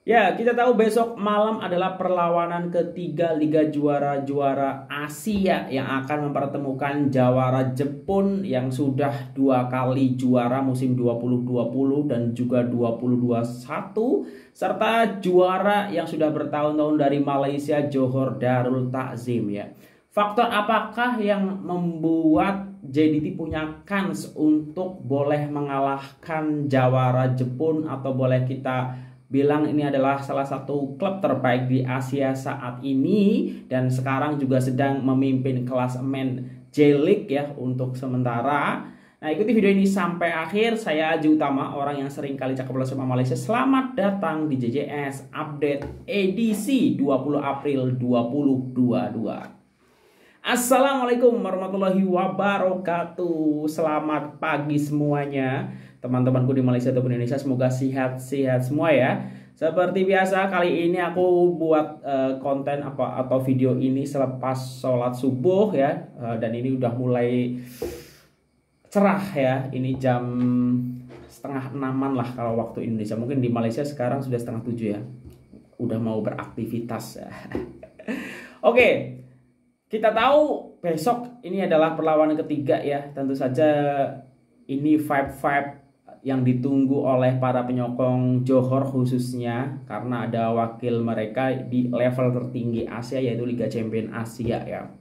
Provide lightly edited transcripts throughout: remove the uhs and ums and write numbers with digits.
Ya, kita tahu besok malam adalah perlawanan ketiga Liga Juara-Juara Asia yang akan mempertemukan Jawara Jepun yang sudah dua kali juara musim 2020 dan juga 2021 serta juara yang sudah bertahun-tahun dari Malaysia Johor Darul Takzim ya. Faktor apakah yang membuat JDT punya kans untuk boleh mengalahkan Jawara Jepun atau boleh kita bilang ini adalah salah satu klub terbaik di Asia saat ini dan sekarang juga sedang memimpin klasemen J-League ya untuk sementara. Nah, ikuti video ini sampai akhir. Saya Aji Utama, orang yang sering kali cakap bola sama Malaysia. Selamat datang di JJS Update edisi 20 April 2022. Assalamualaikum warahmatullahi wabarakatuh. Selamat pagi semuanya, teman-temanku di Malaysia ataupun Indonesia. Semoga sehat-sehat semua ya. Seperti biasa, kali ini aku buat konten atau video ini selepas sholat subuh ya. Dan ini udah mulai cerah ya. Ini jam setengah enaman lah kalau waktu Indonesia. Mungkin di Malaysia sekarang sudah setengah 7 ya. Udah mau beraktivitas ya. Oke. Kita tahu besok ini adalah perlawanan ketiga ya. Tentu saja ini vibe-vibe yang ditunggu oleh para penyokong Johor khususnya, karena ada wakil mereka di level tertinggi Asia yaitu Liga Champions Asia ya.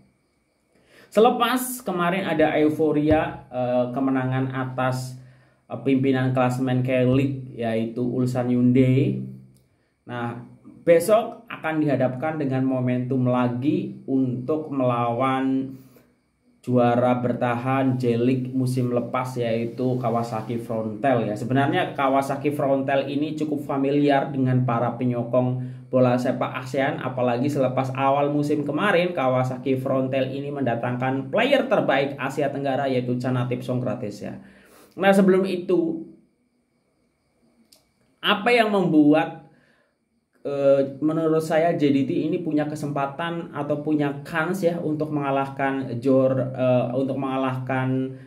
Selepas kemarin ada euforia kemenangan atas pimpinan klasemen K-League yaitu Ulsan Hyundai. Nah, besok akan dihadapkan dengan momentum lagi untuk melawan juara bertahan J-League musim lepas yaitu Kawasaki Frontale ya. Sebenarnya Kawasaki Frontale ini cukup familiar dengan para penyokong bola sepak ASEAN, apalagi selepas awal musim kemarin Kawasaki Frontale ini mendatangkan player terbaik Asia Tenggara yaitu Chanatip Songkrates ya. Nah, sebelum itu apa yang membuat menurut saya JDT ini punya kesempatan atau punya kans ya untuk mengalahkan untuk mengalahkan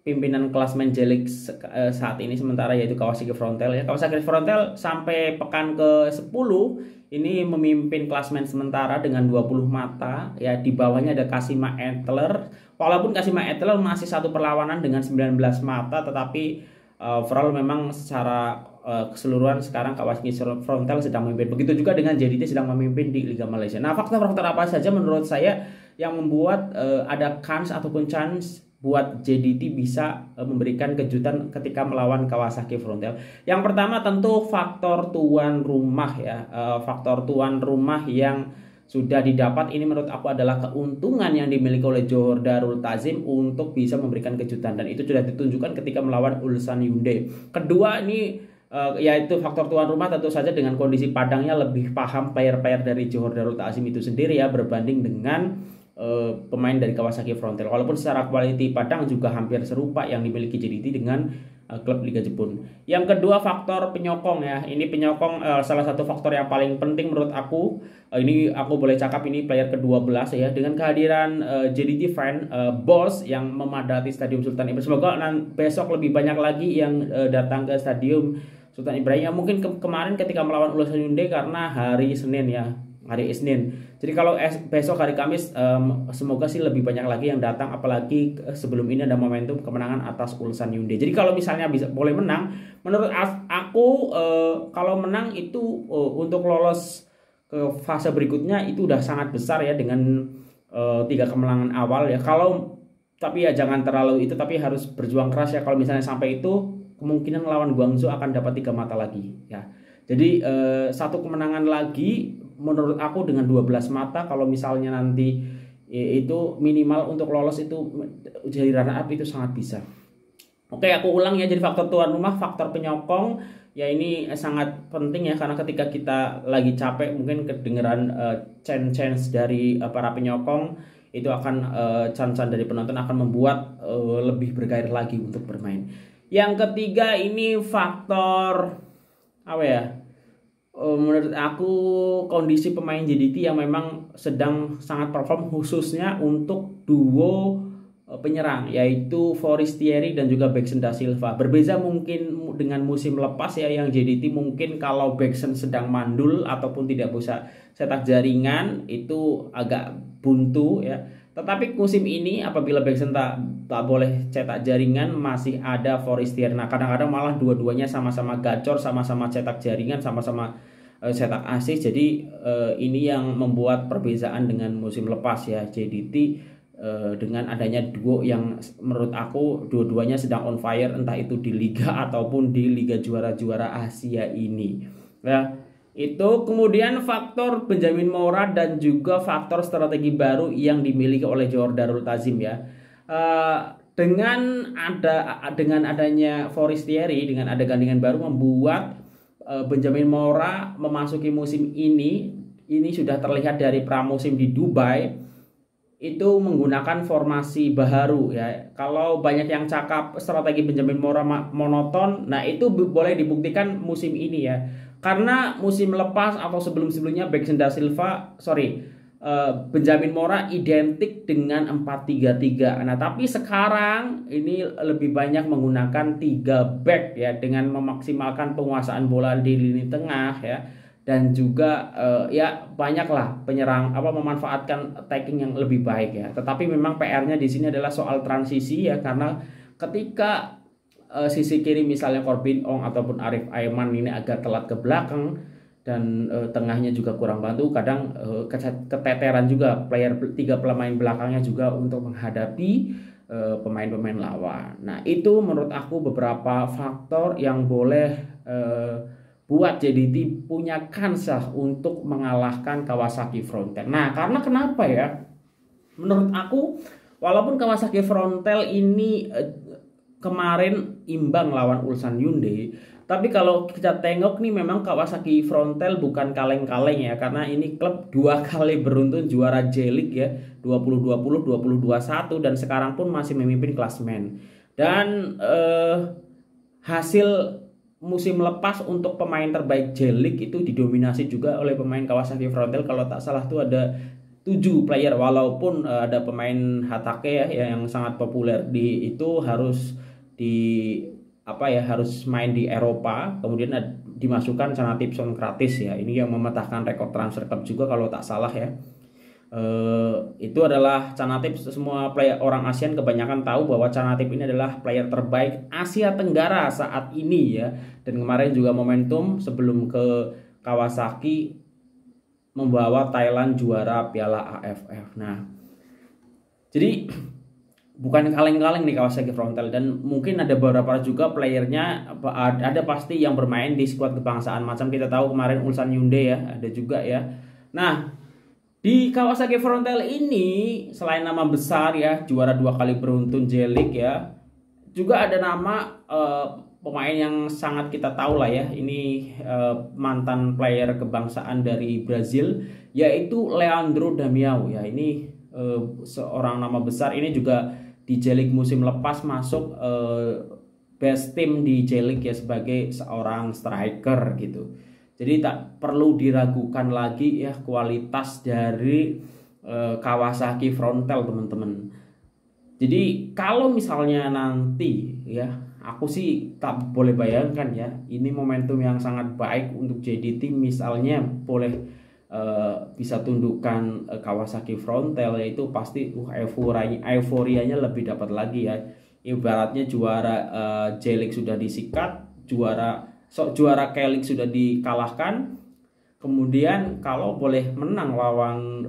pimpinan klasemen J-League saat ini sementara yaitu Kawasaki Frontale ya. Kawasaki Frontale sampai pekan ke-10 ini memimpin klasemen sementara dengan 20 mata ya. Di bawahnya ada Kashima Antlers. Walaupun Kashima Antlers masih satu perlawanan dengan 19 mata, tetapi overall memang secara keseluruhan sekarang Kawasaki Frontale sedang memimpin. Begitu juga dengan JDT sedang memimpin di Liga Malaysia. Nah, faktor-faktor apa saja menurut saya yang membuat ada kans ataupun chance buat JDT bisa memberikan kejutan ketika melawan Kawasaki Frontale. Yang pertama tentu faktor tuan rumah ya. Faktor tuan rumah yang sudah didapat ini menurut aku adalah keuntungan yang dimiliki oleh Johor Darul Takzim untuk bisa memberikan kejutan, dan itu sudah ditunjukkan ketika melawan Ulsan Hyundai. Kedua ini yaitu faktor tuan rumah tentu saja dengan kondisi padangnya lebih paham player-player dari Johor Darul Takzim itu sendiri ya berbanding dengan pemain dari Kawasaki Frontale. Walaupun secara quality padang juga hampir serupa yang dimiliki JDT dengan klub Liga Jepun. Yang kedua faktor penyokong ya. Ini penyokong salah satu faktor yang paling penting menurut aku. Ini aku boleh cakap ini player ke-12 ya. Dengan kehadiran JDT fan Boss yang memadati Stadium Sultan Ibrahim. Semoga besok lebih banyak lagi yang datang ke Stadium Sultan Ibrahim. Ya, mungkin kemarin ketika melawan Ulsan Hyundai karena hari Senin ya. Hari Isnin. Jadi kalau besok hari Kamis semoga sih lebih banyak lagi yang datang, apalagi sebelum ini ada momentum kemenangan atas Ulsan Hyundai. Jadi kalau misalnya bisa boleh menang, menurut aku kalau menang itu untuk lolos ke fase berikutnya itu udah sangat besar ya dengan 3 kemenangan awal ya. Tapi ya jangan terlalu itu, tapi harus berjuang keras ya. Kalau misalnya sampai itu kemungkinan lawan Guangzhou akan dapat 3 mata lagi ya. Jadi satu kemenangan lagi menurut aku dengan 12 mata, kalau misalnya nanti itu minimal untuk lolos itu jadi runner up itu sangat bisa. Oke, aku ulang ya, jadi faktor tuan rumah, faktor penyokong ya ini sangat penting ya, karena ketika kita lagi capek mungkin kedengeran chance dari para penyokong itu akan chance dari penonton akan membuat lebih bergairah lagi untuk bermain. Yang ketiga ini faktor apa ya? Menurut aku kondisi pemain JDT yang memang sedang sangat perform khususnya untuk duo penyerang, yaitu Forestieri dan juga Beksen da Silva. Berbeda mungkin dengan musim lepas ya, yang JDT mungkin kalau Beksen sedang mandul ataupun tidak bisa cetak jaringan itu agak buntu ya. Tetapi musim ini apabila Beksen tak boleh cetak jaringan, masih ada Forestieri. Nah, kadang-kadang malah dua-duanya sama-sama gacor, sama-sama cetak jaringan, sama-sama cetak assist. Jadi ini yang membuat perbedaan dengan musim lepas ya. JDT dengan adanya duo yang menurut aku dua-duanya sedang on fire, entah itu di Liga ataupun di Liga Juara-Juara Asia ini ya. Itu kemudian faktor Benjamin Mora dan juga faktor strategi baru yang dimiliki oleh Johor Darul Ta'zim ya. Dengan adanya Forestieri, dengan ada gandingan baru, membuat Benjamin Mora memasuki musim ini sudah terlihat dari pramusim di Dubai itu menggunakan formasi baharu ya. Kalau banyak yang cakap strategi Benjamin Mora monoton, nah itu boleh dibuktikan musim ini ya. Karena musim lepas atau sebelum-sebelumnya Beksen da Silva, Benjamin Mora identik dengan 4-3-3. Nah, tapi sekarang ini lebih banyak menggunakan 3 back ya, dengan memaksimalkan penguasaan bola di lini tengah ya. Dan juga ya banyaklah penyerang memanfaatkan attacking yang lebih baik ya. Tetapi memang PR-nya di sini adalah soal transisi ya, karena ketika sisi kiri misalnya Corbin Ong ataupun Arif Aiman ini agak telat ke belakang dan tengahnya juga kurang bantu, kadang keteteran juga tiga pemain belakangnya juga untuk menghadapi pemain-pemain lawan. Nah, itu menurut aku beberapa faktor yang boleh buat JDT punya kansah untuk mengalahkan Kawasaki Frontale. Nah, karena kenapa ya? Menurut aku, walaupun Kawasaki Frontale ini kemarin imbang lawan Ulsan Hyundai, tapi kalau kita tengok nih, memang Kawasaki Frontale bukan kaleng-kaleng ya, karena ini klub 2 kali beruntun juara J-League ya, 2020, 2021, dan sekarang pun masih memimpin klasemen. Dan hasil musim lepas untuk pemain terbaik J-League itu didominasi juga oleh pemain Kawasaki Frontale. Kalau tak salah tuh ada 7 player, walaupun ada pemain Hatake ya yang sangat populer itu harus harus main di Eropa, kemudian dimasukkan Chanatipson gratis ya. Ini yang mematahkan rekor transfer club juga kalau tak salah ya. Itu adalah Chanatip. Semua player orang ASEAN kebanyakan tahu bahwa Chanatip ini adalah player terbaik Asia Tenggara saat ini ya. Dan kemarin juga momentum sebelum ke Kawasaki membawa Thailand juara Piala AFF. Nah, jadi bukan kaleng-kaleng nih Kawasaki Frontale, dan mungkin ada beberapa juga playernya ada pasti yang bermain di skuad kebangsaan, macam kita tahu kemarin Ulsan Hyundai ya, ada juga ya. Nah, di Kawasaki Frontale ini selain nama besar ya, juara 2 kali beruntun J-League ya, juga ada nama pemain yang sangat kita tahu lah ya. Ini mantan player kebangsaan dari Brazil, yaitu Leandro Damião ya. Ini seorang nama besar, ini juga di J-League musim lepas masuk best team di J-League ya, sebagai seorang striker gitu. Jadi tak perlu diragukan lagi ya kualitas dari Kawasaki Frontale, teman-teman. Jadi kalau misalnya nanti ya, aku sih tak boleh bayangkan ya, ini momentum yang sangat baik untuk JDT misalnya boleh bisa tundukkan Kawasaki Frontale, yaitu pasti euforianya lebih dapat lagi ya. Ibaratnya juara J-League sudah disikat, juara K-League sudah dikalahkan, kemudian kalau boleh menang lawan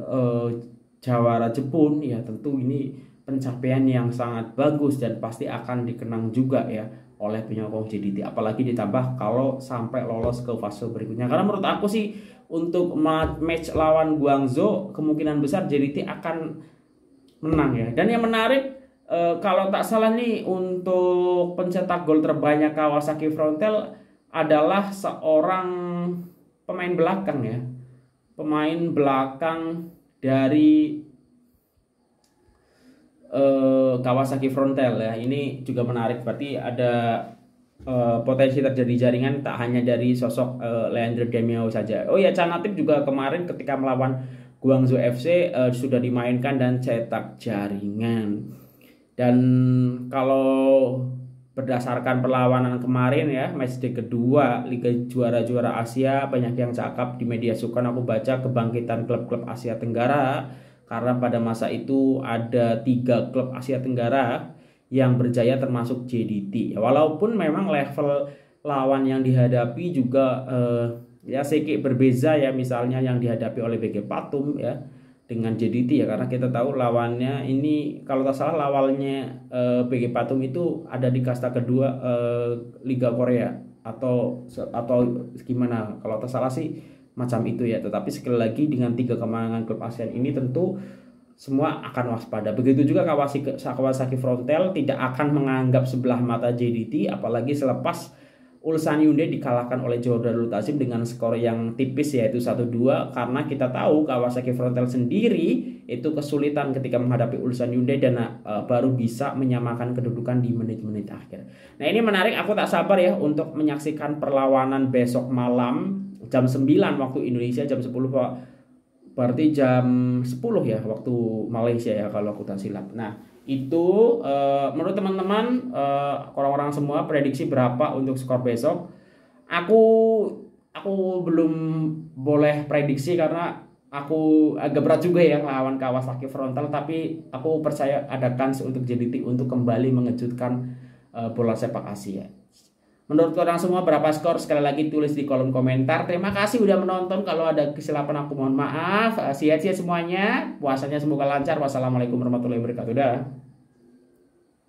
Jawara Jepun ya, tentu ini pencapaian yang sangat bagus dan pasti akan dikenang juga ya oleh penyokong JDT, apalagi ditambah kalau sampai lolos ke fase berikutnya. Karena menurut aku sih untuk match lawan Guangzhou kemungkinan besar JDT akan menang ya. Dan yang menarik, kalau tak salah nih, untuk pencetak gol terbanyak Kawasaki Frontale adalah seorang pemain belakang ya, pemain belakang dari Kawasaki Frontale ya. Ini juga menarik, berarti ada potensi terjadi jaringan tak hanya dari sosok Leandro Damião saja. Oh ya, Chanatip juga kemarin ketika melawan Guangzhou FC sudah dimainkan dan cetak jaringan. Dan kalau berdasarkan perlawanan kemarin ya, matchday kedua Liga Juara-Juara Asia, banyak yang cakap di media sukan aku baca kebangkitan klub-klub Asia Tenggara, karena pada masa itu ada 3 klub Asia Tenggara yang berjaya termasuk JDT. Walaupun memang level lawan yang dihadapi juga ya sedikit berbeza ya, misalnya yang dihadapi oleh BG Patum ya dengan JDT ya, karena kita tahu lawannya ini kalau tak salah lawannya BG Patum itu ada di kasta kedua Liga Korea atau gimana, kalau tak salah sih macam itu ya. Tetapi sekali lagi dengan 3 kemenangan klub ASEAN ini tentu semua akan waspada. Begitu juga Kawasaki Frontale tidak akan menganggap sebelah mata JDT, apalagi selepas Ulsan Hyundai dikalahkan oleh Johor Darul Ta'zim dengan skor yang tipis yaitu 1-2, karena kita tahu Kawasaki Frontale sendiri itu kesulitan ketika menghadapi Ulsan Hyundai dan baru bisa menyamakan kedudukan di menit-menit akhir. Nah, ini menarik, aku tak sabar ya untuk menyaksikan perlawanan besok malam jam 9 waktu Indonesia, jam 10 berarti jam 10 ya waktu Malaysia ya kalau aku tak silap. Nah, itu menurut teman-teman orang-orang semua prediksi berapa untuk skor besok? Aku belum boleh prediksi karena aku agak berat juga ya lawan Kawasaki Frontale, tapi aku percaya ada kans untuk JDT untuk kembali mengejutkan bola sepak Asia. Menurut orang semua berapa skor? Sekali lagi tulis di kolom komentar. Terima kasih udah menonton. Kalau ada kesilapan aku mohon maaf. Sehat-sehat semuanya. Puasanya semoga lancar. Wassalamualaikum warahmatullahi wabarakatuh. Dah.